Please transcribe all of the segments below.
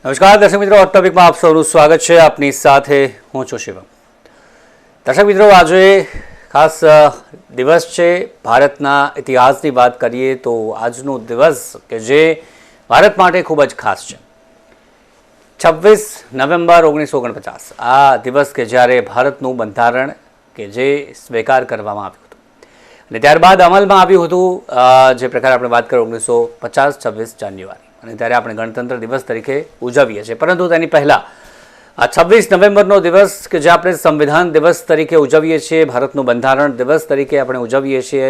નમસ્કાર દર્શક મિત્રો, હોટ ટોપિકમાં આપ સૌનું સ્વાગત છે. આપની સાથે હું છું શિવમ. દર્શક મિત્રો, આજે ખાસ દિવસ છે. ભારતના ઇતિહાસની વાત કરીએ તો આજનો દિવસ કે જે ભારત માટે ખૂબ જ ખાસ છે. 26 નવેમ્બર 1949 આ દિવસ કે જ્યારે ભારતનું બંધારણ કે જે સ્વીકાર કરવામાં આવ્યું હતું અને ત્યારબાદ અમલમાં આવ્યું હતું. જે પ્રકારે આપણે વાત કરીએ 1950 26 જાન્યુઆરી અને ત્યારે આપણે ગણતંત્ર દિવસ તરીકે ઉજવીએ છીએ. પરંતુ તેની પહેલાં આ 26 નવેમ્બરનો દિવસ કે જે આપણે સંવિધાન દિવસ તરીકે ઉજવીએ છીએ, ભારતનું બંધારણ દિવસ તરીકે આપણે ઉજવીએ છીએ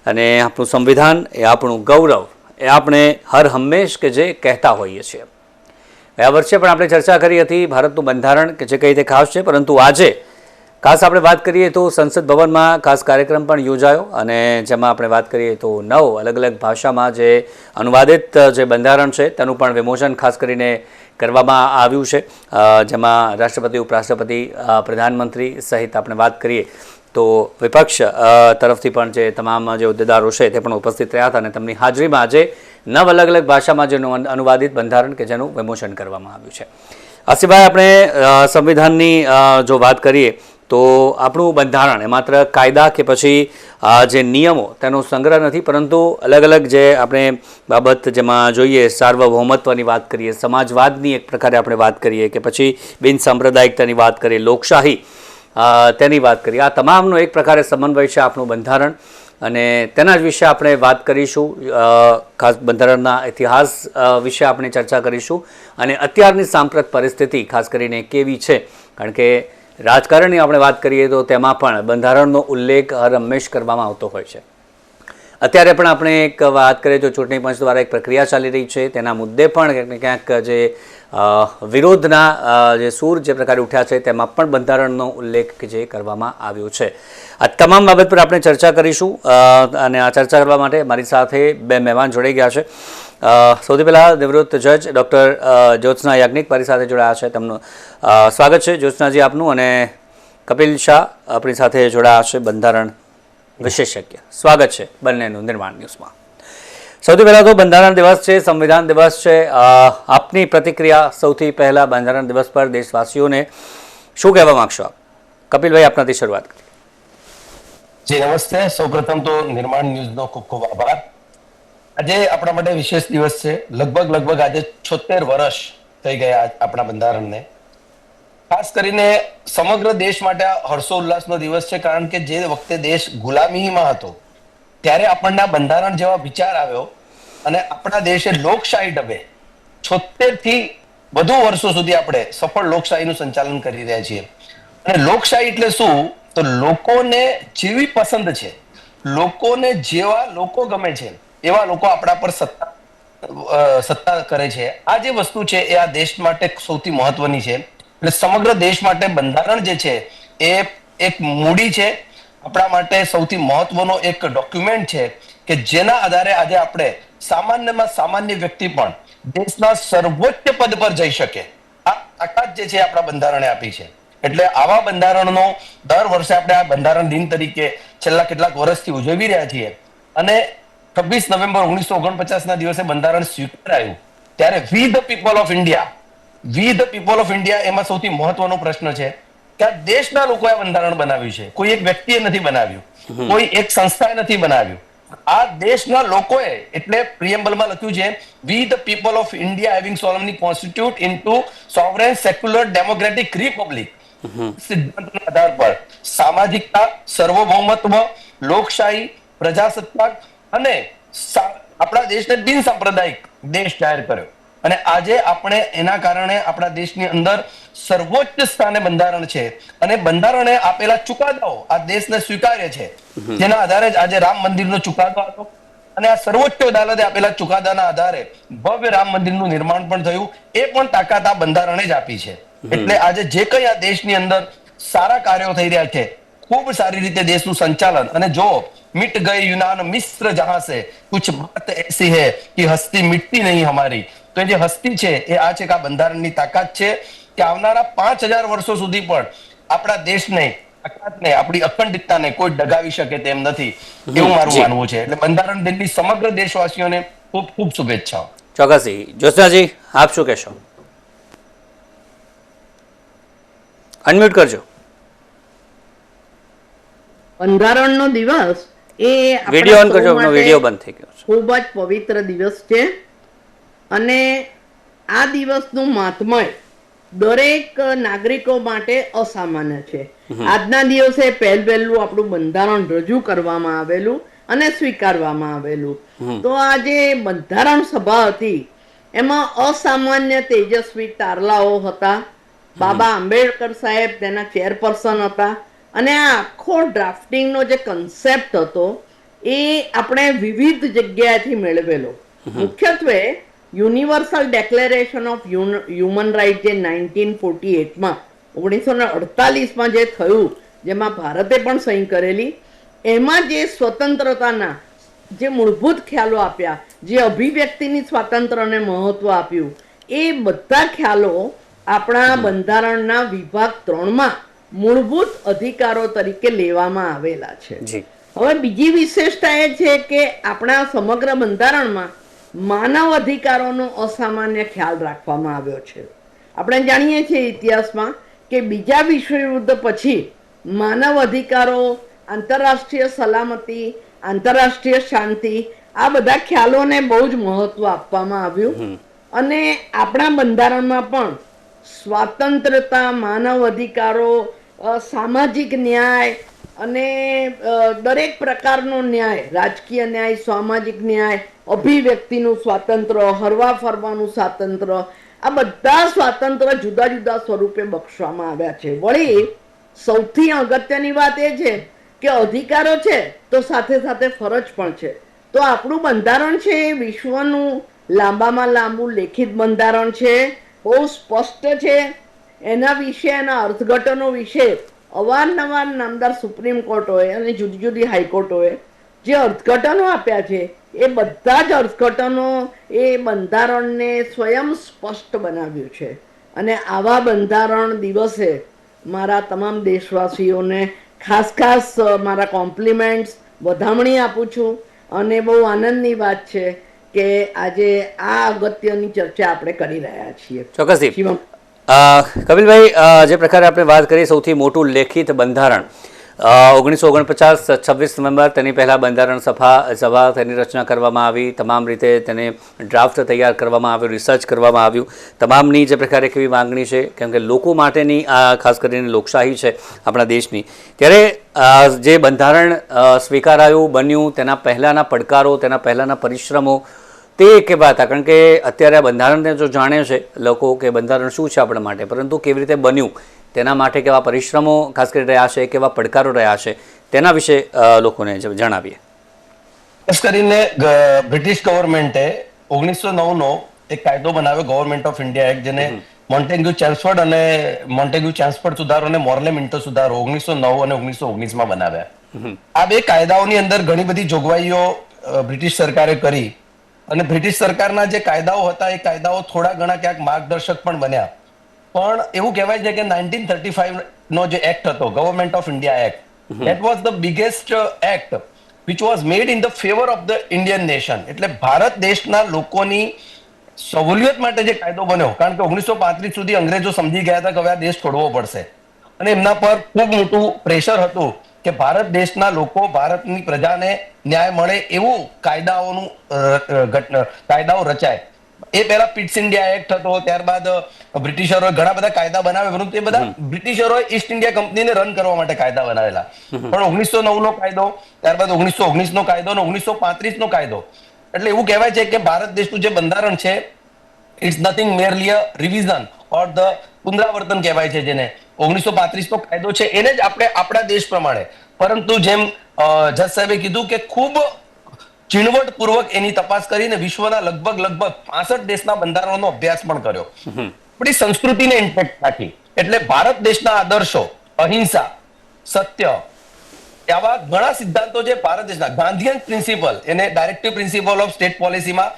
અને આપણું સંવિધાન એ આપણું ગૌરવ એ આપણે હર હંમેશ કે જે કહેતા હોઈએ છીએ. ગયા વર્ષે પણ આપણે ચર્ચા કરી હતી ભારતનું બંધારણ કે જે કઈ રીતે ખાસ છે. પરંતુ આજે ખાસ આપણે વાત કરીએ તો સંસદ ભવનમાં ખાસ કાર્યક્રમ પણ યોજાયો અને જેમાં આપણે વાત કરીએ તો 9 અલગ અલગ ભાષામાં જે અનુવાદિત જે બંધારણ છે તેનું પણ વિમોચન ખાસ કરીને કરવામાં આવ્યું છે. જેમાં રાષ્ટ્રપતિ, ઉપરાષ્ટ્રપતિ, પ્રધાનમંત્રી સહિત આપણે વાત કરીએ તો વિપક્ષ તરફથી પણ જે તમામ જે હોદ્દેદારો છે તે પણ ઉપસ્થિત રહ્યા હતા અને તેમની હાજરીમાં આજે 9 અલગ અલગ ભાષામાં જે અનુવાદિત બંધારણ કે જેનું વિમોચન કરવામાં આવ્યું છે. આ સિવાય આપણે સંવિધાનની જો વાત કરીએ તો આપણું બંધારણ એ માત્ર કાયદા કે પછી જે નિયમો તેનો સંગ્રહ નથી, પરંતુ અલગ અલગ જે આપણે બાબત જેમાં જોઈએ સાર્વભૌમત્વની વાત કરીએ, સમાજવાદની એક પ્રકારે આપણે વાત કરીએ કે પછી બિન સાંપ્રદાયિકતાની વાત કરીએ, લોકશાહી તેની વાત કરીએ, આ તમામનો એક પ્રકારે સમન્વય છે આપણું બંધારણ અને તેના જ વિશે આપણે વાત કરીશું. ખાસ બંધારણના ઇતિહાસ વિશે આપણે ચર્ચા કરીશું અને અત્યારની સાંપ્રત પરિસ્થિતિ ખાસ કરીને કેવી છે, કારણ કે રાજકારણની આપણે વાત કરીએ તો તેમાં પણ બંધારણનો ઉલ્લેખ હર હંમેશ કરવામાં આવતો હોય છે. અત્યારે પણ આપણે એક વાત કરીએ તો ચૂંટણી પંચ દ્વારા એક પ્રક્રિયા ચાલી રહી છે, તેના મુદ્દે પણ ક્યાંક ને ક્યાંક જે વિરોધના જે સૂર જે પ્રકારે ઉઠ્યા છે તેમાં પણ બંધારણનો ઉલ્લેખ જે કરવામાં આવ્યો છે. આ તમામ બાબત પર આપણે ચર્ચા કરીશું અને આ ચર્ચા કરવા માટે મારી સાથે બે મહેમાન જોડાઈ ગયા છે. સૌથી પહેલાં નિવૃત્ત જજ ડૉક્ટર જ્યોત્સના યાજ્ઞિક મારી સાથે જોડાયા છે. તેમનું સ્વાગત છે જ્યોત્સનાજી આપનું. અને કપિલ શાહ આપણી સાથે જોડાયા છે, બંધારણ વિશેષજ્ઞ. સ્વાગત છે બંનેનું નિર્માણ ન્યૂઝમાં. સૌથી પહેલાં તો બંધારણ દિવસ છે, સંવિધાન દિવસ છે. આપની પ્રતિક્રિયા સૌથી પહેલાં બંધારણ દિવસ પર દેશવાસીઓને શું કહેવા માગશો આપ? કપિલભાઈ, આપનાથી શરૂઆત કરીએ. જી નમસ્તે. સૌપ્રથમ તો નિર્માણ ન્યૂઝનો ખૂબ ખૂબ આભાર. આજે આપણા માટે વિશેષ દિવસ છે. લગભગ આજે 76 વર્ષ થઈ ગયા આપણા બંધારણને. ખાસ કરીને સમગ્ર દેશ માટે હર્ષોલ્લાસનો દિવસ છે, કારણ કે જે વખતે દેશ ગુલામીમાં હતો ત્યારે આપણને બંધારણ જેવા વિચાર આવ્યો અને આપણા દેશે લોકશાહી ઢબે 76 થી વધુ વર્ષો સુધી આપણે સફળ લોકશાહીનું સંચાલન કરી રહ્યા છીએ. અને લોકશાહી એટલે શું? તો લોકોને જેવી પસંદ છે, લોકોને જેવા લોકો ગમે છે એવા લોકો આપણા પર સત્તા કરે છે. આ જે વસ્તુ છે એ આ દેશ માટે સૌથી મહત્વની છે. એટલે સમગ્ર દેશ માટે બંધારણ જે છે એ એક મૂડી છે, આપણા માટે સૌથી મહત્વનો એક ડોક્યુમેન્ટ છે કે જેના આધારે આજે આપણે સામાન્યમાં સામાન્ય વ્યક્તિ પણ દેશના સર્વોચ્ચ પદ પર જઈ શકે. આ તાકાત જે છે આપણા બંધારણે આપી છે. એટલે આવા બંધારણનો દર વર્ષે આપણે આ બંધારણ દિન તરીકે છેલ્લા કેટલાક વર્ષથી ઉજવી રહ્યા છીએ. અને 26 નવેમ્બર 1949 ના દિવસે બંધારણ સ્વીકારાયું ત્યારે વી ધ પીપલ ઓફ ઇન્ડિયા એમાં સૌથી મહત્વનો પ્રશ્ન છે કે આ દેશના લોકોએ બંધારણ બનાવ્યું છે. કોઈ એક વ્યક્તિએ નથી બનાવ્યું, કોઈ એક સંસ્થાએ નથી બનાવ્યું. આ દેશના લોકોએ, એટલે પ્રિએમ્બલમાં લખ્યું છે we the people of India having solemnly constitute into sovereign secular democratic republic. સિદ્ધાંતના આધાર પર સામાજિકતા, સર્વભૌમત્વ, લોકશાહી, પ્રજાસત્તાક અને આપણા દેશને બિન સાંપ્રદાયિક દેશ જાહેર કર્યો. અને આજે આપણે એના કારણે આપણા દેશની અંદર સર્વોચ્ચ સ્થાને બંધારણ છે અને બંધારણે આપેલા ચુકાદાઓ આ દેશને સ્વીકાર્ય છે, જેના આધારે જ આજે રામ મંદિરનો ચુકાદો હતો અને આ સર્વોચ્ચ અદાલતે આપેલા ચુકાદાના આધારે ભવ્ય રામ મંદિરનું નિર્માણ પણ થયું. એ પણ તાકાત આ બંધારણે જ આપી છે. એટલે આજે જે કઈ આ દેશની અંદર સારા કાર્યો થઈ રહ્યા છે, ખૂબ સારી રીતે દેશનું સંચાલન, અને જો મિટ ગઈ યુનાન મિસ્ર જહાં સે કુછ બાત એસી હૈ કે હસ્તી મિટતી નહીં હમારી. તો જે હસ્તી છે એ આ છે કે આ બંધારણની તાકાત છે કે આવનારા 5000 વર્ષો સુધી પણ આપણા દેશને, તાકાતને, આપણી અખંડિતતાને કોઈ ડગાવી શકે તેમ નથી, એવું મારું માનવું છે. એટલે બંધારણ દિનની સમગ્ર દેશવાસીઓને ખૂબ ખૂબ શુભેચ્છાઓ. ચોક્કસથી. જ્યોત્સનાજી, આપ શું કહેશો? અનમ્યુટ કરજો. બંધારણનો દિવસ એ આપણા વિડીયો ઓન સૌ કરજો, આપનો માટે વિડીયો બંધ થઈ ગયો છે. ખૂબ જ પવિત્ર દિવસ છે અને આ દિવસનું મહાત્મય દરેક નાગરિકો માટે અસામાન્ય છે. આજના દિવસે પહેલું આપણું બંધારણ રજૂ કરવામાં આવેલું અને સ્વીકારવામાં આવેલું. તો આ જે બંધારણ સભા હતી એમાં અસામાન્ય તેજસ્વી તારલાઓ હતા. બાબા આંબેડકર સાહેબ તેના ચેરપર્સન હતા અને આ આખો ડ્રાફ્ટિંગનો જે કન્સેપ્ટ હતો એ આપણે વિવિધ જગ્યાએથી મેળવેલો. મુખ્યત્વે universal declaration of human right જે 1948માં 1948માં જે થયું, જેમાં ભારતે પણ સહી કરેલી, એમાં જે સ્વતંત્રતાના જે મૂળભૂત ખ્યાલો આપ્યા, જે અભિવ્યક્તિની સ્વાતંત્ર્યને મહત્વ આપ્યું, એ બધા ખ્યાલો આપણા બંધારણના વિભાગ 3માં મૂળભૂત અધિકારો તરીકે લેવામાં આવેલા છે. હવે બીજી વિશેષતા એ છે કે આપણા સમગ્ર બંધારણમાં માનવ અધિકારોનો અસામાન્ય ખ્યાલ રાખવામાં આવ્યો છે. આપણે જાણીએ છીએ ઇતિહાસમાં કે બીજા વિશ્વયુદ્ધ પછી માનવ અધિકારો, આંતરરાષ્ટ્રીય સલામતી, આંતરરાષ્ટ્રીય શાંતિ, આ બધા ખ્યાલોને બહુ જ મહત્વ આપવામાં આવ્યું અને આપણા બંધારણમાં પણ સ્વાતંત્રતા, માનવ અધિકારો, સામાજિક ન્યાય અને દરેક પ્રકારનો ન્યાય, રાજકીય ન્યાય, સામાજિક ન્યાય, અભિવ્યક્તિનું સ્વાતંત્ર્ય, હરવા ફરવાનું સ્વાતંત્ર્ય, આ બધા સ્વાતંત્ર્ય જુદા જુદા સ્વરૂપે બક્ષવામાં આવ્યા છે. વળી સૌથી અગત્યની વાત એ છે કે અધિકારો છે તો સાથે સાથે ફરજ પણ છે. તો આપણું બંધારણ છે એ વિશ્વનું લાંબામાં લાંબુ લેખિત બંધારણ છે, બહુ સ્પષ્ટ છે. એના વિશે, એના અર્થઘટનો વિશે અવારનવાર નામદાર સુપ્રીમ કોર્ટોએ અને જુદી જુદી હાઈકોર્ટોએ જે અર્થઘટનો આપ્યા છે એ બધા જ અર્થઘટનો એ બંધારણને સ્વયં સ્પષ્ટ બનાવ્યું છે. અને આવા બંધારણ દિવસે મારા તમામ દેશવાસીઓને ખાસ ખાસ મારા કોમ્પ્લિમેન્ટ્સ, વધામણી આપું છું અને બહુ આનંદની વાત છે કે આજે આ અગત્યની ચર્ચા આપણે કરી રહ્યા છીએ. ચોક્કસથી. કપિલભાઈ, જે પ્રકારે આપણે વાત કરી, સૌથી મોટું લેખિત બંધારણ 1949 26 નવેમ્બર, તેની પહેલાં બંધારણ સભા તેની રચના કરવામાં આવી, તમામ રીતે તેને ડ્રાફ્ટ તૈયાર કરવામાં આવ્યો, રિસર્ચ કરવામાં આવ્યું, તમામની જે પ્રકારે કેવી માંગણી છે, કેમ કે લોકો માટેની આ ખાસ કરીને લોકશાહી છે આપણા દેશની, ત્યારે જે બંધારણ સ્વીકારાયું, બન્યું, તેના પહેલાંના પડકારો, તેના પહેલાંના પરિશ્રમો તે કેવા હતા? કારણ કે અત્યારે આ બંધારણને જો જાણે છે લોકો કે બંધારણ શું છે આપણા માટે, પરંતુ કેવી રીતે બન્યું, તેના માટે કેવા પરિશ્રમો ખાસ કરી રહ્યા છે, કેવા પડકારો રહ્યા છે, તેના વિશે લોકોને જણાવીએ. ખાસ કરીને બ્રિટિશ ગવર્મેન્ટે 1909નો એક કાયદો બનાવ્યો, ગવર્મેન્ટ ઓફ ઇન્ડિયા એક્ટ, જેને મોન્ટેગ્યુ ચેમ્સફોર્ડ અને મોન્ટેગ્યુ ચેમ્સફોર્ડ સુધારો અને મોર્લે મિન્ટો સુધારો 1909 અને 1919માં બનાવ્યા. આ બે કાયદાઓની અંદર ઘણી બધી જોગવાઈઓ બ્રિટિશ સરકારે કરી અને બ્રિટિશ સરકારના જે કાયદાઓ હતા એ કાયદાઓ થોડા ઘણા ક્યાંક માર્ગદર્શક પણ બન્યા. પણ એવું કહેવાય છે કે 1935 નો જે એક્ટ હતો, government of India act, that was the biggest act which was made in the favor of the Indian nation. એટલે ભારત દેશના લોકોની સહુલિયત માટે જે કાયદો બન્યો, કારણ કે 1935 સુધી અંગ્રેજો સમજી ગયા હતા કે હવે આ દેશ છોડવો પડશે અને એમના પર ખૂબ મોટું પ્રેશર હતું કે ભારત દેશના લોકો, ભારતની પ્રજાને ન્યાય મળે એવું કાયદાઓ રચાય. એ પહેલા પિટ્સ ઇન્ડિયા એક્ટ હતો, ત્યારબાદ બ્રિટિશરોએ ઘણા બધા કાયદા બનાવ્યા, પરંતુ એ બધા બ્રિટિશરોએ ઈસ્ટ ઇન્ડિયા કંપનીને રન કરવા માટે કાયદા બનાવેલા. પણ 1909 નો કાયદો, ત્યારબાદ 1919 નો કાયદો અને 1935 નો કાયદો, એટલે એવું કહેવાય છે કે ભારત દેશનું જે બંધારણ છે it's nothing merely a revision or the પુનરાવર્તન કહેવાય છે જેને. 1935 નો કાયદો છે એને જ આપણે આપણા દેશ પ્રમાણે, પરંતુ જેમ જજ સાહેબે કીધું કે ખૂબ ઝીણવટપૂર્વક એની તપાસ કરીને વિશ્વના લગભગ 65 દેશના બંધારણોનો અભ્યાસ પણ કર્યો, આપણી સંસ્કૃતિને ઇન્ટેક્ટ રાખી. એટલે ભારત દેશના આદર્શો, અહિંસા, સત્ય, આવા ઘણા સિદ્ધાંતો જે ભારત દેશના ગાંધીયન પ્રિન્સિપલ, એને ડાયરેક્ટિવ પ્રિન્સિપલ ઓફ સ્ટેટ પોલિસીમાં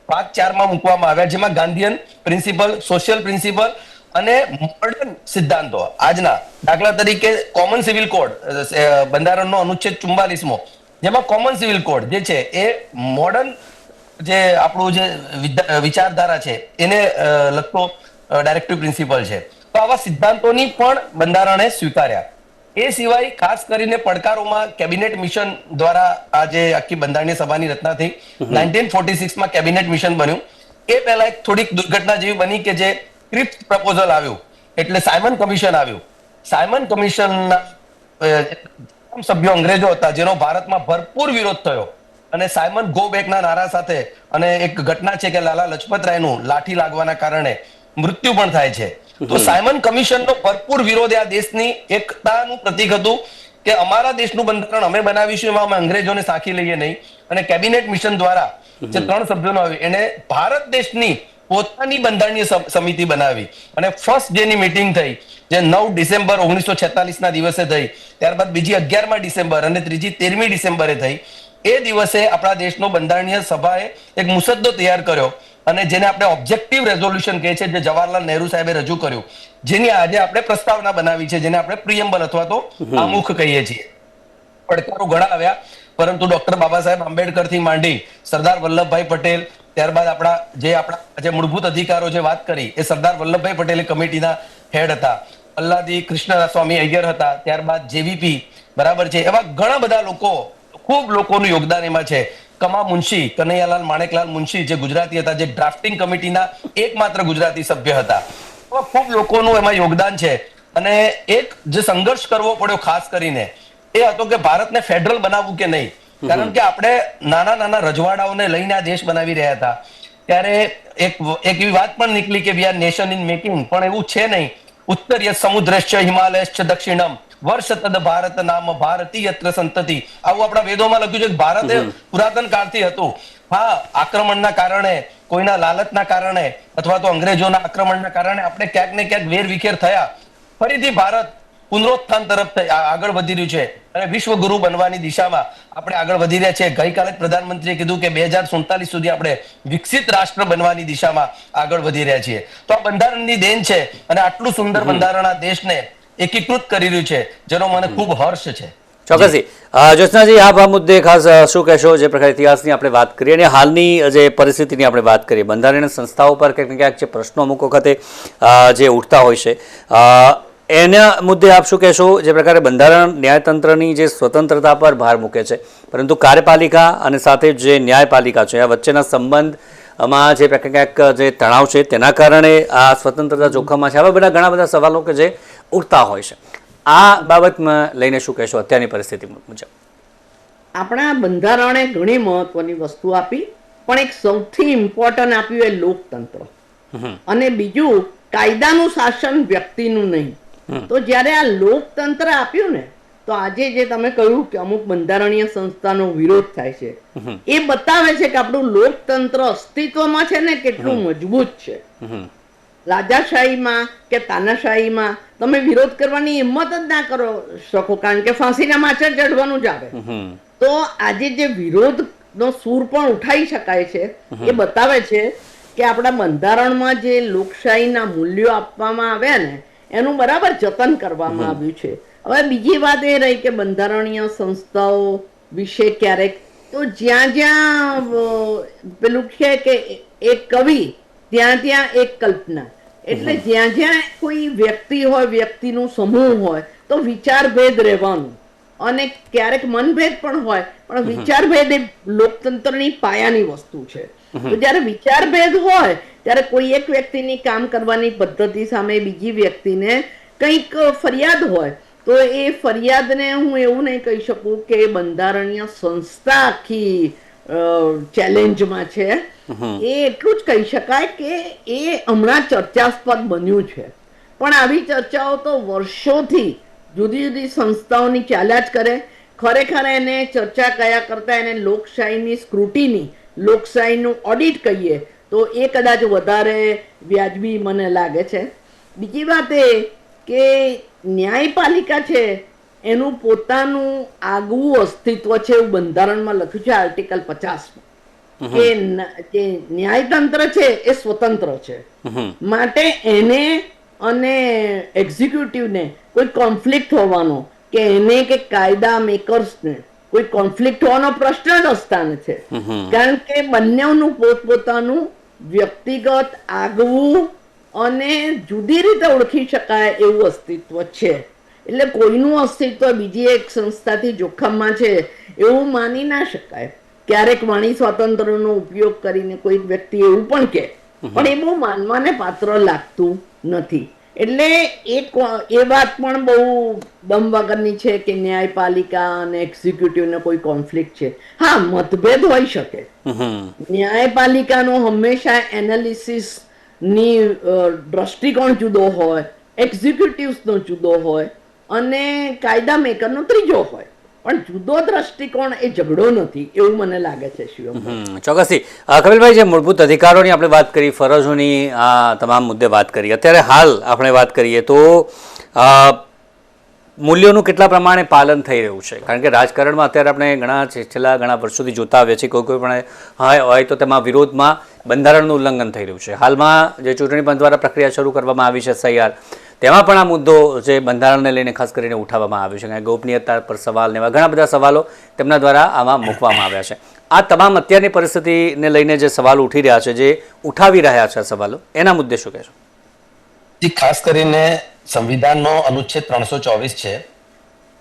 ભાગ 4માં મૂકવામાં આવ્યા, જેમાં ગાંધીયન પ્રિન્સિપલ, સોશિયલ પ્રિન્સિપલ અને મોડર્ન સિદ્ધાંતો આજના, દાખલા તરીકે કોમન સિવિલ કોડ, બંધારણનો અનુચ્છેદ 44મો, જેમાં કોમન સિવિલ કોડ જે છે એ મોડર્ન જે આપણું જે વિચારધારા છે એને લગતો ડાયરેક્ટિવ પ્રિન્સિપલ છે. તો આવા સિદ્ધાંતોની પણ બંધારણે સ્વીકાર્યા. એ સિવાય ખાસ કરીને પડકારોમાં કેબિનેટ મિશન દ્વારા આ જે આખી બંધારણીય સભાની રચના થઈ 1946 માં કેબિનેટ મિશન બન્યું. એ પહેલા એક થોડીક દુર્ઘટના જેવી બની કે જે ક્રિપ્સ પ્રપોઝલ આવ્યું એટલે સાયમન કમિશન આવ્યું. સાયમન કમિશનના સભ્યો અંગ્રેજો હતા જેનો ભારતમાં ભરપૂર વિરોધ થયો અને સાયમન ગો બેકના નારા સાથે અને એક ઘટના છે કે લાલા લજપત રાયનું લાઠી લાગવાના કારણે મૃત્યુ પણ થાય છે. તો સાયમન કમિશનનો ભરપૂર વિરોધ આ દેશની એકતાનું પ્રતીક હતું કે અમારા દેશનું બંધારણ અમે બનાવીશું, એમાં અમે અંગ્રેજોને સાંખી લઈએ નહીં. અને કેબિનેટ મિશન દ્વારા જે 3 સભ્યોનો આવ્યો એને ભારત દેશની પોતાની બંધારણીય સમિતિ બનાવી અને ફર્સ્ટ જેની મીટિંગ થઈ જે 9 ડિસેમ્બર 1946 ના દિવસે થઈ, ત્યારબાદ બીજી 11 ડિસેમ્બર અને ત્રીજી 13મી ડિસેમ્બરે થઈ. એ દિવસે આપણા દેશનો બંધારણીય સભાએ એક મુસદ્દો તૈયાર કર્યો અને જેને આપણે ઓબ્જેક્ટિવ રેઝોલ્યુશન કહે છે, જે જવાહરલાલ નહેરુ સાહેબે રજૂ કર્યું, જેની આજે આપણે પ્રસ્તાવના બનાવી છે, જેને આપણે પ્રિએમ્બલ અથવા તો આમુખ કહીએ છીએ. પડકારો ઘણા આવ્યા, પરંતુ ડોક્ટર બાબા સાહેબ આંબેડકર થી માંડી સરદાર વલ્લભભાઈ પટેલ, ત્યારબાદ આપણા જે મૂળભૂત અધિકારો જે વાત કરી એ સરદાર વલ્લભભાઈ પટેલ કમિટીના હેડ હતા, અલ્લાદી કૃષ્ણ સ્વામી અય્યર હતા, ત્યારબાદ જેવીપી બરાબર છે, એવા ઘણા બધા લોકો, ખૂબ લોકોનું યોગદાન એમાં છે. કમા મુનશી, કનૈયાલાલ માણેકલાલ મુનશી જે ગુજરાતી હતા, જે ડ્રાફ્ટિંગ કમિટીના એકમાત્ર ગુજરાતી સભ્ય હતા. ખૂબ લોકોનું એમાં યોગદાન છે. અને એક જે સંઘર્ષ કરવો પડ્યો ખાસ કરીને એ હતો કે ભારતને ફેડરલ બનાવવું કે નહીં, કારણ કે આપણે નાના નાના રજવાડાઓને લઈને આ દેશ બનાવી રહ્યા હતા. ત્યારે એક એવી વાત પણ નીકળી કે we are nation in making, પણ એવું છે નહીં. ઉત્તરીય સમુદ્રશ્ચ હિમાલયશ્ચ દક્ષિણમ વર્ષ તદ ભારત નામ ભારતીયત્ર સંતતિ, આવું આપણા વેદોમાં લખ્યું છે કે ભારત એ પુરાતન કાળથી હતું. હા, આક્રમણના કારણે, કોઈના લાલચના કારણે અથવા તો અંગ્રેજોના આક્રમણના કારણે આપણે ક્યાંક ને ક્યાંક વેરવિખેર થયા. ફરીથી ભારત પુનરોત્થાન તરફ આગળ વધી રહ્યું છે અને વિશ્વગુરુ બનવાની દિશામાં આપણે આગળ વધી રહ્યા છીએ. ગઈકાલે જ પ્રધાનમંત્રીએ કીધું કે 2047 સુધી આપણે વિકસિત રાષ્ટ્ર બનવાની દિશામાં આગળ વધી રહ્યા છીએ. તો આ બંધારણની દેન છે અને આટલું સુંદર બંધારણ આ દેશને એકીકૃત કરી રહ્યું છે, જેનો મને ખૂબ હર્ષ છે. ચોક્કસથી. જ્યોત્સનાજી, આ મુદ્દે ખાસ શું કહેશો? જે પ્રકાર ઇતિહાસની આપણે વાત કરીએ અને હાલની જે પરિસ્થિતિની આપણે વાત કરીએ, બંધારણીય સંસ્થાઓ પર ક્યાંક ને ક્યાંક જે પ્રશ્નો અમુક વખતે જે ઉઠતા હોય છે, એના મુદ્દે આપ શું કહેશો? જે પ્રકારે બંધારણ ન્યાયતંત્રની જે સ્વતંત્રતા પર ભાર મૂકે છે, પરંતુ કાર્યપાલિકા અને સાથે જે ન્યાયપાલિકા છે આ વચ્ચેના સંબંધમાં જે ક્યાંક જે તણાવ છે તેના કારણે આ સ્વતંત્રતા જોખમમાં છે. આવા બધા ઘણા બધા સવાલો કે જે ઉઠતા હોય છે. આ બાબતમાં લઈને શું કહેશો અત્યારની પરિસ્થિતિ મુજબ? આપણા બંધારણે ઘણી મહત્વની વસ્તુ આપી, પણ એક સૌથી ઇમ્પોર્ટન્ટ આપ્યું એ લોકતંત્ર, અને બીજું કાયદાનું શાસન, વ્યક્તિનું નહીં. તો જ્યારે આ લોકતંત્ર આપ્યું ને, તો આજે જે તમે કહ્યું કે અમુક બંધારણીય સંસ્થાનો વિરોધ થાય છે, એ બતાવે છે કે આપણું લોકતંત્ર અસ્તિત્વમાં છે ને કેટલું મજબૂત છે. રાજાશાહીમાં કે તાનાશાહીમાં તમે વિરોધ કરવાની હિંમત જ ના કરો શકો, કારણ કે ફાંસીના માચર ચડવાનું જ આવે. તો આજે જે વિરોધનો સૂર પણ ઉઠાવી શકાય છે એ બતાવે છે કે આપણા બંધારણમાં જે લોકશાહીના મૂલ્યો આપવામાં આવ્યા ને એનું બરાબર જતન કરવામાં આવ્યું છે. હવે બીજી વાત એ રહી કે બંધારણીય સંસ્થાઓ વિશે ક્યારેક તો જ્યાં પેલું છે કે એક કવિ ત્યાં એક કલ્પના, એટલે જ્યાં કોઈ વ્યક્તિ હોય, વ્યક્તિનું સમૂહ હોય તો વિચારભેદ રહેવાનું, અને ક્યારેક મનભેદ પણ હોય, પણ વિચારભેદ એ લોકતંત્રની પાયાની વસ્તુ છે. તો જયારે વિચારભેદ હોય ત્યારે કોઈ એક વ્યક્તિની કામ કરવાની પદ્ધતિ સામે બીજી વ્યક્તિને કંઈક ફરિયાદ હોય તો એ ફરિયાદને હું એવું નહીં કહી શકું કે બંધારણીય સંસ્થા આખી ચેલેન્જમાં છે. એ એટલું જ કહી શકાય કે એ હમણાં ચર્ચાસ્પદ બન્યું છે, પણ આવી ચર્ચાઓ તો વર્ષોથી જુદી જુદી સંસ્થાઓની ચાલ્યા જ કરે. ખરેખર એને ચર્ચા કયા કરતા એને લોકશાહીની સ્ક્રુટીની, લોકશાહીનું ઓડિટ કહીએ તો એ કદાચ વધારે વ્યાજબી મને લાગે છે. બીજી વાત એ કે ન્યાયપાલિકા છે એનું પોતાનું આગવું અસ્તિત્વ છે એવું બંધારણમાં લખ્યું છે આર્ટિકલ 50માં કે જે ન્યાયતંત્ર છે એ સ્વતંત્ર છે, માટે એને અને એક્ઝિક્યુટિવને કોઈ કોન્ફ્લિક્ટ હોવાનો કે એને કે કાયદા મેકર્સને કોઈ કોન્ફ્લિક્ટ હોવાનો પ્રશ્ન જ અસ્થાન છે, કારણ કે બંનેનું પોતપોતાનું વ્યક્તિગત આગવું અને જુદી રીતે ઓળખી શકાય એવું અસ્તિત્વ છે. એટલે કોઈનું અસ્તિત્વ બીજી એક સંસ્થાથી જોખમમાં છે એવું માની ના શકાય. ક્યારેક વાણી સ્વાતંત્ર્યનો ઉપયોગ કરીને કોઈ વ્યક્તિ એવું પણ કહે, પણ એ બહુ માનવાને પાત્ર લાગતું નથી. એટલે એ વાત પણ બહુ દમ વગરની છે કે ન્યાયપાલિકા અને એક્ઝિક્યુટિવને કોઈ કોન્ફ્લિક્ટ છે. હા, મતભેદ હોઈ શકે. ન્યાયપાલિકાનો હંમેશા એનાલિસિસ ની દ્રષ્ટિકોણ જુદો હોય, એક્ઝિક્યુટિવ્સનો જુદો હોય અને કાયદા મેકરનો ત્રીજો હોય, પણ જુદો દ્રષ્ટિકોણ એ ઝઘડો નથી એવું મને લાગે છે. શિવમ, ચોક્કસથી. કપિલભાઈ, જે મૂળભૂત અધિકારોની આપણે વાત કરી, ફરજોની આ તમામ મુદ્દે વાત કરી, અત્યારે હાલ આપણે વાત કરીએ તો મૂલ્યોનું કેટલા પ્રમાણે પાલન થઈ રહ્યું છે? કારણ કે રાજકારણમાં અત્યારે આપણે છેલ્લા ઘણા વર્ષોથી જોતા આવ્યા છીએ, કોઈ પણ હોય તો તેમાં વિરોધમાં બંધારણનું ઉલ્લંઘન થઈ રહ્યું છે. હાલમાં જે ચૂંટણી પંચ દ્વારા પ્રક્રિયા શરૂ કરવામાં આવી છે SIR, તેમાં પણ આ મુદ્દો જે બંધારણને લઈને ખાસ કરીને ઉઠાવવામાં આવ્યો છે. ગોપનીયતા પર સવાલ ને એવા ઘણા બધા સવાલો તેમના દ્વારા આમાં મૂકવામાં આવ્યા છે. આ તમામ અત્યારની પરિસ્થિતિને લઈને જે સવાલો ઉઠી રહ્યા છે, જે ઉઠાવી રહ્યા છે સવાલો, એના મુદ્દે શું કહેશો? ખાસ કરીને સંવિધાનનો અનુચ્છેદ 324 છે,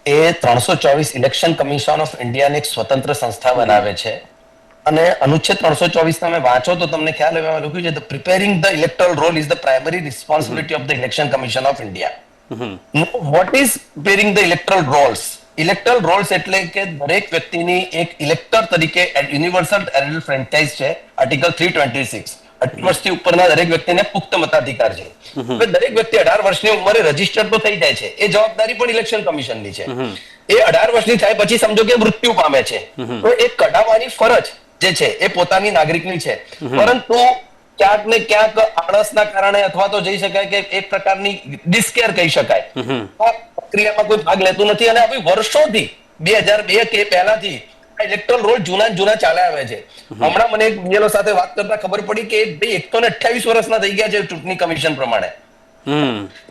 એ 324 ઇલેક્શન કમિશન ઓફ ઇન્ડિયાને એક સ્વતંત્ર સંસ્થા બનાવે છે. અને અનુચ્છેદ 324 તમે વાંચો તો તમને ખ્યાલ આવે, લખ્યું છે the preparing the electoral roll is the primary responsibility of the election commission of India. What is preparing the electoral rolls? Electoral rolls એટલે કે દરેક વ્યક્તિની એક ઇલેક્ટર તરીકે યુનિવર્સલ એડલ્ટ ફ્રેન્ચાઇઝ છે, આર્ટિકલ 326. 18 વર્ષથી ઉપરના દરેક વ્યક્તિને પુખ્ત મતાધિકાર છે. હવે દરેક વ્યક્તિ 18 વર્ષની ઉંમરે રજીસ્ટર તો થઈ જાય છે, એ જવાબદારી પણ ઇલેક્શન કમિશનની છે. એ 18 વર્ષની થાય પછી સમજો કે મૃત્યુ પામે છે, તો એ કઢાવવાની ફરજ જે છે એ પોતાની નાગરિકની છે. પરંતુ ક્યાંક ને ક્યાંક આળસના કારણે અથવા તો જઈ શકાય કે એક પ્રકારની ડિસ્કેર કહી શકાય, આ પ્રક્રિયામાં કોઈ ભાગ લેતું નથી. અને આવી વર્ષોથી 2002 કે પહેલાથી ઇલેક્ટોરલ રોલ જૂના ચાલ્યા આવે છે. હમણાં મને એક બીએલઓ સાથે વાત કરતા ખબર પડી કે ભાઈ 128 વર્ષના થઈ ગયા છે ચૂંટણી કમિશન પ્રમાણે,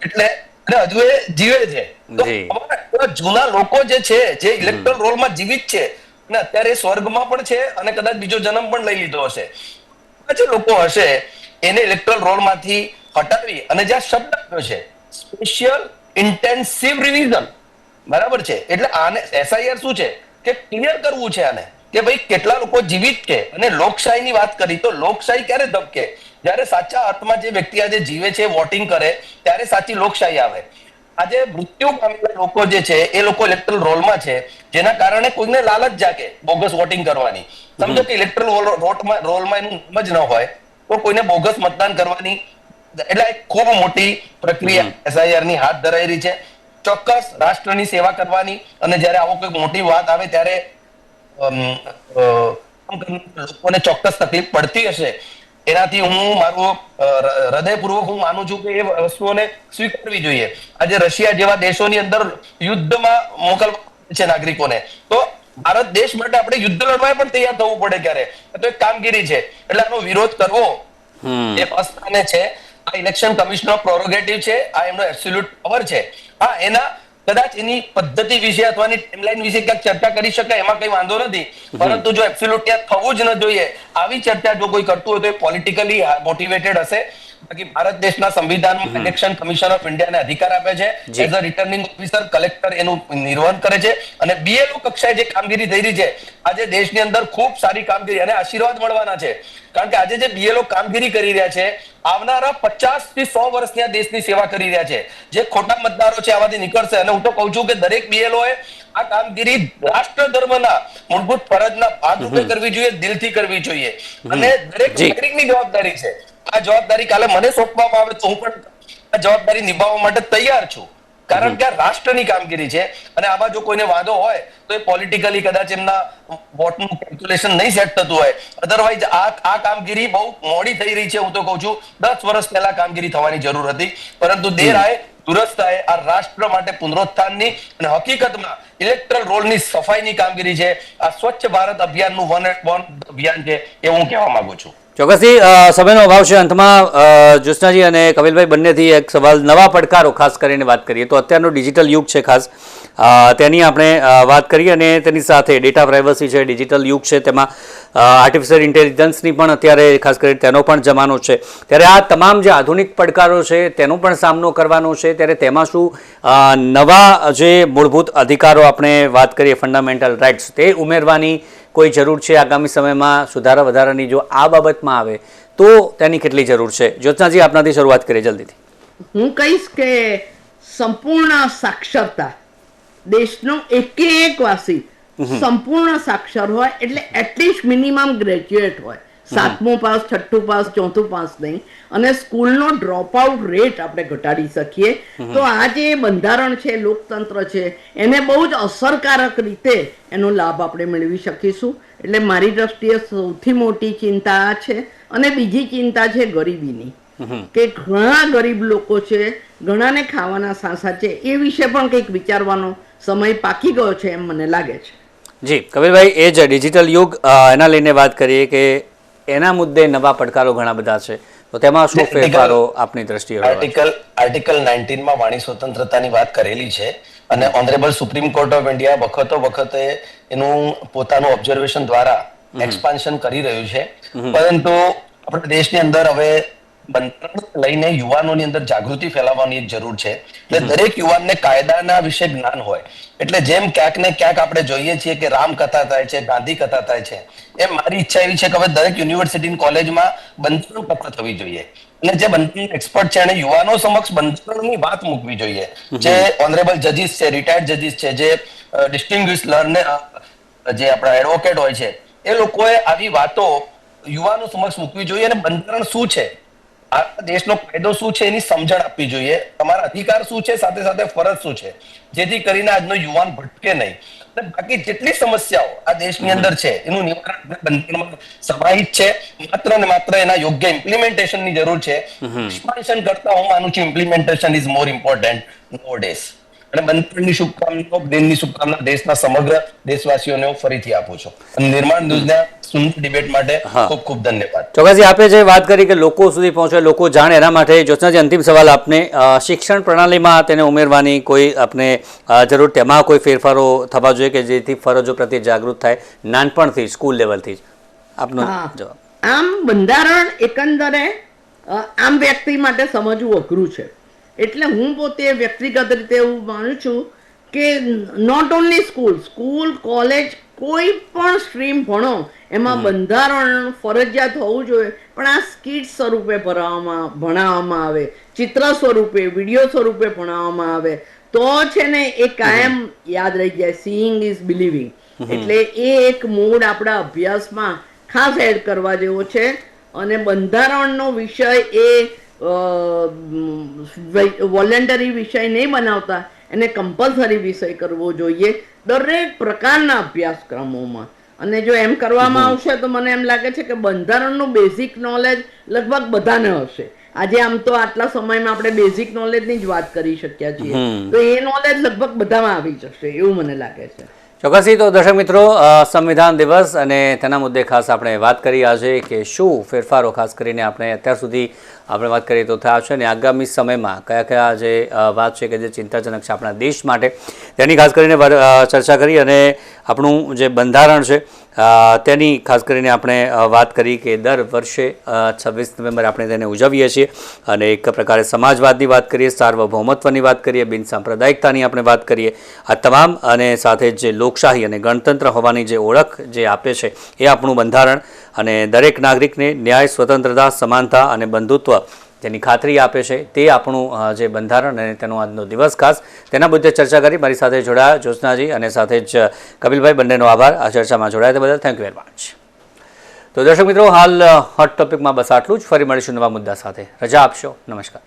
એટલે હજુ એ જીવે છે. તો જૂના લોકો જે છે, જે ઇલેક્ટોરલ રોલમાં જીવિત છે અને અત્યારે સ્વર્ગમાં પણ છે અને કદાચ બીજો જન્મ પણ લઈ લીધો હશે, જે લોકો હશે એને ઇલેક્ટોરલ રોલમાંથી હટાવી અને જ્યાં શબ્દ આપ્યો છે સ્પેશિયલ ઇન્ટેન્સિવ રિવિઝન, બરાબર છે. એટલે આને SIR શું છે કે ક્લિયર કરવું છે આને કે ભાઈ કેટલા લોકો જીવિત છે. અને લોકશાહીની વાત કરી તો લોકશાહી ક્યારે ધબકે? જ્યારે સાચા અર્થમાં જે વ્યક્તિ આજે જીવે છે, વોટિંગ કરે, ત્યારે સાચી લોકશાહી આવે. આજે મૃત્યુ પામેલા લોકો જે છે એ લોકો ઇલેક્ટોરલ રોલમાં છે, જેના કારણે કોઈને લાલચ જાગે બોગસ વોટિંગ કરવાની. સમજો કે ઇલેક્ટોરલ રોલમાં એનું નામ જ ન હોય તો કોઈને બોગસ મતદાન કરવાની, એટલે એક ખૂબ મોટી પ્રક્રિયા SIR ની હાથ ધરાઈ રહી છે. ચોક્કસ રાષ્ટ્રની સેવા કરવાની, અને જ્યારે આવો કોઈ મોટી વાત આવે ત્યારે લોકોને ચોક્કસ તકલીફ પડતી હશે, એનાથી હું મારું હૃદયપૂર્વક હું માનું છું કે એ વસ્તુઓને સ્વીકારવી જોઈએ. આજે રશિયા જેવા દેશોની અંદર યુદ્ધમાં મોકલવા છે નાગરિકોને, તો ભારત દેશ માટે આપણે યુદ્ધ લડવા પણ તૈયાર થવું પડે ક્યારે, તો એક કામગીરી છે. એટલે આનો વિરોધ કરવો એ અસ્થાને છે. આ ઇલેક્શન કમિશનનો પ્રોરોગેટિવ છે, આ એમનો એબ્સોલ્યુટ પાવર છે. હા, એના કદાચ એની પદ્ધતિ વિશે અથવા એની ટાઈમલાઈન વિશે ક્યાંક ચર્ચા કરી શકાય, એમાં કઈ વાંધો નથી. પરંતુ જો એબ્સોલ્યુટ ત્યાં થવું જ ન જોઈએ, આવી ચર્ચા જો કોઈ કરતું હોય તો એ પોલિટિકલી મોટિવેટેડ હશે. બાકી ભારત દેશના સંવિધાનમાં ઇલેક્શન કમિશન ઓફ ઇન્ડિયાને અધિકાર આપે છે. As a returning officer collector એનું નિર્વહન કરે છે. અને BLO કક્ષાએ જે કામગીરી થઈ રહી છે, આજે દેશની અંદર ખૂબ સારી કામગીરી અને આશીર્વાદ મળવાના છે. કારણ કે આજે જે BLO કામગીરી કરી રહ્યા છે, આવનારા 50 થી 100 વર્ષની આ દેશની સેવા કરી રહ્યા છે. જે ખોટા મતદારો છે આમાંથી નીકળશે. અને હું તો કહું છું કે દરેક BLO એ આ કામગીરી રાષ્ટ્ર ધર્મના મૂળભૂત ફરજના ભાગરૂપે કરવી જોઈએ, દિલથી કરવી જોઈએ. અને દરેક નાગરિકની જવાબદારી છે. આ જવાબદારી કાલે મને સોંપવામાં આવે તો હું પણ આ જવાબદારી નિભાવવા માટે તૈયાર છું. કારણ કે આ રાષ્ટ્રની કામગીરી છે. અને આમાં જો કોઈને વાંધો હોય તો એ પોલિટિકલી કદાચ એમના વોટનું કેલ્ક્યુલેશન નહીં સેટ થતું હોય. અધરવાઇઝ આ કામગીરી બહુ મોડી થઈ રહી છે. હું તો કહું છું 10 વર્ષ પહેલા કામગીરી થવાની જરૂર હતી, પરંતુ દેર આય દુરસ્ત આય. આ રાષ્ટ્ર માટે પુનરુત્થાનની અને હકીકતમાં ઇલેક્ટરલ રોલની સફાઈની કામગીરી છે. આ સ્વચ્છ ભારત અભિયાનનું વન અભિયાન છે, એવું હું કહેવા માંગુ છું. ચોક્કસથી સમયનો અભાવ છે. અંતમાં જ્યોત્સનાજી અને કપિલભાઈ બંનેથી એક સવાલ, નવા પડકારો ખાસ કરીને વાત કરીએ તો અત્યારનો ડિજિટલ યુગ છે ખાસ, તેની આપણે વાત કરીએ અને તેની સાથે ડેટા પ્રાઇવસી છે, ડિજિટલ યુગ છે, તેમાં આર્ટિફિશિયલ ઇન્ટેલિજન્સની પણ અત્યારે ખાસ કરીને તેનો પણ જમાનો છે. ત્યારે આ તમામ જે આધુનિક પડકારો છે તેનો પણ સામનો કરવાનો છે. ત્યારે તેમાં શું નવા જે મૂળભૂત અધિકારો આપણે વાત કરીએ, ફંડામેન્ટલ રાઇટ્સ, તે ઉમેરવાની કોઈ જરૂર છે આગામી સમયમાં સુધારા વધારાની? જો આ બાબતમાં આવે તો તેની કેટલી જરૂર છે? જ્યોત્સનાજી, આપનાથી શરૂઆત કરીએ જલ્દીથી. હું કહીશ કે સંપૂર્ણ સાક્ષરતા, દેશનો એક વાસી સંપૂર્ણ સાક્ષર હોય એટલે એટલીસ્ટ મિનિમમ ગ્રેજ્યુએટ હોય, 7મું પાસ, 6ઠું પાસ, 4થું પાસ નહીં, અને સ્કૂલનો ડ્રોપ આઉટ રેટ આપણે ઘટાડી શકીએ તો આ જે બંધારણ છે, લોકતંત્ર છે, એને બહુ જ અસરકારક રીતે એનો લાભ આપણે મેળવી શકીશું. એટલે મારી દ્રષ્ટિએ સૌથી મોટી ચિંતા આ છે. અને બીજી ચિંતા છે ગરીબીની, કે ઘણા ગરીબ લોકો છે, ઘણાને ખાવાના સાંસા છે, એ વિશે પણ કંઈક વિચારવાનો સમય પાકી ગયો છે એમ મને લાગે છે. જી કપિલભાઈ, એ જ ડિજિટલ યુગ, એના લઈને વાત કરીએ કે એના મુદ્દે નવા પડકારો ઘણા બધા છે, તો તેમાં શું ફેરફારો આપની દ્રષ્ટિએ? આર્ટિકલ 19 માં વાણી સ્વતંત્રતાની વાત કરેલી છે અને honourable supreme court of India વખતે એનું પોતાનું ઓબ્ઝર્વેશન દ્વારા એક્સપાન્શન કરી રહ્યું છે. પરંતુ આપણા દેશની અંદર હવે બંધારણ લઈને યુવાનોની અંદર જાગૃતિ ફેલાવવાની એક જરૂર છે. એટલે દરેક યુવાનને કાયદાના વિશે જ્ઞાન હોય. એટલે જેમ ક્યાંક ને ક્યાંક આપણે જોઈએ છીએ કે રામ કથા થાય છે, ગાંધી કથા થાય છે, એમ મારી ઈચ્છા એવી છે કે હવે દરેક યુનિવર્સિટી કોલેજમાં બંધારણ કથા થવી જોઈએ. અને જે બંધારણ એક્સપર્ટ છે એને યુવાનો સમક્ષ બંધારણની વાત મૂકવી જોઈએ. જે ઓનરેબલ જજીસ છે, રિટાયર્ડ જજીસ છે, જે ડિસ્ટિંગ્વિશ લર્નર, જે આપણા એડવોકેટ હોય છે, એ લોકોએ આવી વાતો યુવાનો સમક્ષ મૂકવી જોઈએ અને બંધારણ શું છે, આ દેશનો કાયદો શું છે એની સમજણ આપવી જોઈએ. તમારા અધિકાર શું છે, સાથે સાથે ફરજ શું છે, જેથી કરીને આજનો યુવાન ભટકે નહીં. અને બાકી જેટલી સમસ્યાઓ આ દેશની અંદર છે એનું નિવારણ બંધારણમાં સમાહિત છે. માત્ર ને માત્ર એના યોગ્ય ઇમ્પ્લિમેન્ટેશનની જરૂર છે. એક્સપાન્શન કરતા હું માનું છું implementation is more important nowadays. અને બંધારણની શુભકામનાઓ, દિનની શુભકામના દેશના સમગ્ર દેશવાસીઓને હું ફરીથી આપું છું. અને નિર્માણ ન્યૂઝના સુંદર ડિબેટ માટે ખૂબ ખૂબ ધન્યવાદ. ચોક્કસથી આપે જે વાત કરી કે લોકો સુધી પહોંચે, લોકો જાણે, એના માટે જ્યોત્સનાજી, અંતિમ સવાલ આપને, શિક્ષણ પ્રણાલીમાં તેને ઉમેરવાની કોઈ આપને જરૂર, તેમાં કોઈ ફેરફારો થવા જોઈએ કે જેથી ફરજો પ્રત્યે જાગૃત થાય નાનપણથી, સ્કૂલ લેવલથી જ? આપનો જવાબ. આમ બંધારણ એકંદરે આમ વ્યક્તિ માટે સમજવું અઘરું છે. એટલે હું પોતે વ્યક્તિગત રીતે એવું માનું છું કે નોટ ઓનલી સ્કૂલ, કોલેજ, કોઈ પણ સ્ટ્રીમ ભણો એમાં બંધારણ ફરજિયાત હોવું જોઈએ. પણ આ સ્કીટ સ્વરૂપે ભણાવવામાં આવે, ચિત્ર સ્વરૂપે, વિડીયો સ્વરૂપે ભણાવવામાં આવે તો છે ને એ કાયમ યાદ રહી જાય. Seeing is believing. એટલે એ એક મૂળ આપણા અભ્યાસમાં ખાસ એડ કરવા જેવો છે. અને બંધારણનો વિષય એ વોલેન્ટરી વિષય નહીં બનાવતા, એને કમ્પલસરી વિષય કરવો જોઈએ દરેક પ્રકારના અભ્યાસક્રમોમાં. અને જો એમ કરવામાં આવશે તો મને એમ લાગે છે કે બંધારણનું બેઝિક નોલેજ લગભગ બધાને હશે. આજે આમ તો આટલા સમયમાં આપણે બેઝિક નોલેજની જ વાત કરી શક્યા છીએ, તો એ નોલેજ લગભગ બધામાં આવી જશે એવું મને લાગે છે. ચોક્કસથી. તો દર્શક મિત્રો, સંવિધાન દિવસ અને તેના મુદ્દે ખાસ આપણે વાત કરી આજે કે શું ફેરફારો ખાસ કરીને આપણે અત્યાર સુધી આપણે વાત કરીએ તો થયા છે, અને આગામી સમયમાં કયા કયા જે વાત છે કે જે ચિંતાજનક છે આપણા દેશ માટે, તેની ખાસ કરીને ચર્ચા કરી. અને આપણું જે બંધારણ છે તેની ખાસ કરીને આપણે વાત કરી કે દર વર્ષે 26 નવેમ્બર આપણે તેને ઉજવીએ છીએ. અને એક પ્રકારે સમાજવાદની વાત કરીએ, સાર્વભૌમત્વની વાત કરીએ, બિનસાંપ્રદાયિકતાની આપણે વાત કરીએ, આ તમામ, અને સાથે જે લોકશાહી અને ગણતંત્ર હોવાની જે ઓળખ જે આપે છે એ આપણું બંધારણ, અને દરેક નાગરિકને ન્યાય, સ્વતંત્રતા, સમાનતા અને બંધુત્વ જેની ખાતરી આપે છે તે આપણું જે બંધારણ, અને તેનો આજનો દિવસ ખાસ તેના મુદ્દે ચર્ચા કરી. મારી સાથે જોડાયા જ્યોત્સનાજી અને સાથે જ કપિલભાઈ, બંનેનો આભાર આ ચર્ચામાં જોડાયા તે બદલ. Thank you very much. તો દર્શક મિત્રો, હાલ હોટ ટોપિકમાં બસ આટલું જ. ફરી મળીશું નવા મુદ્દા સાથે. રજા આપશો. નમસ્કાર.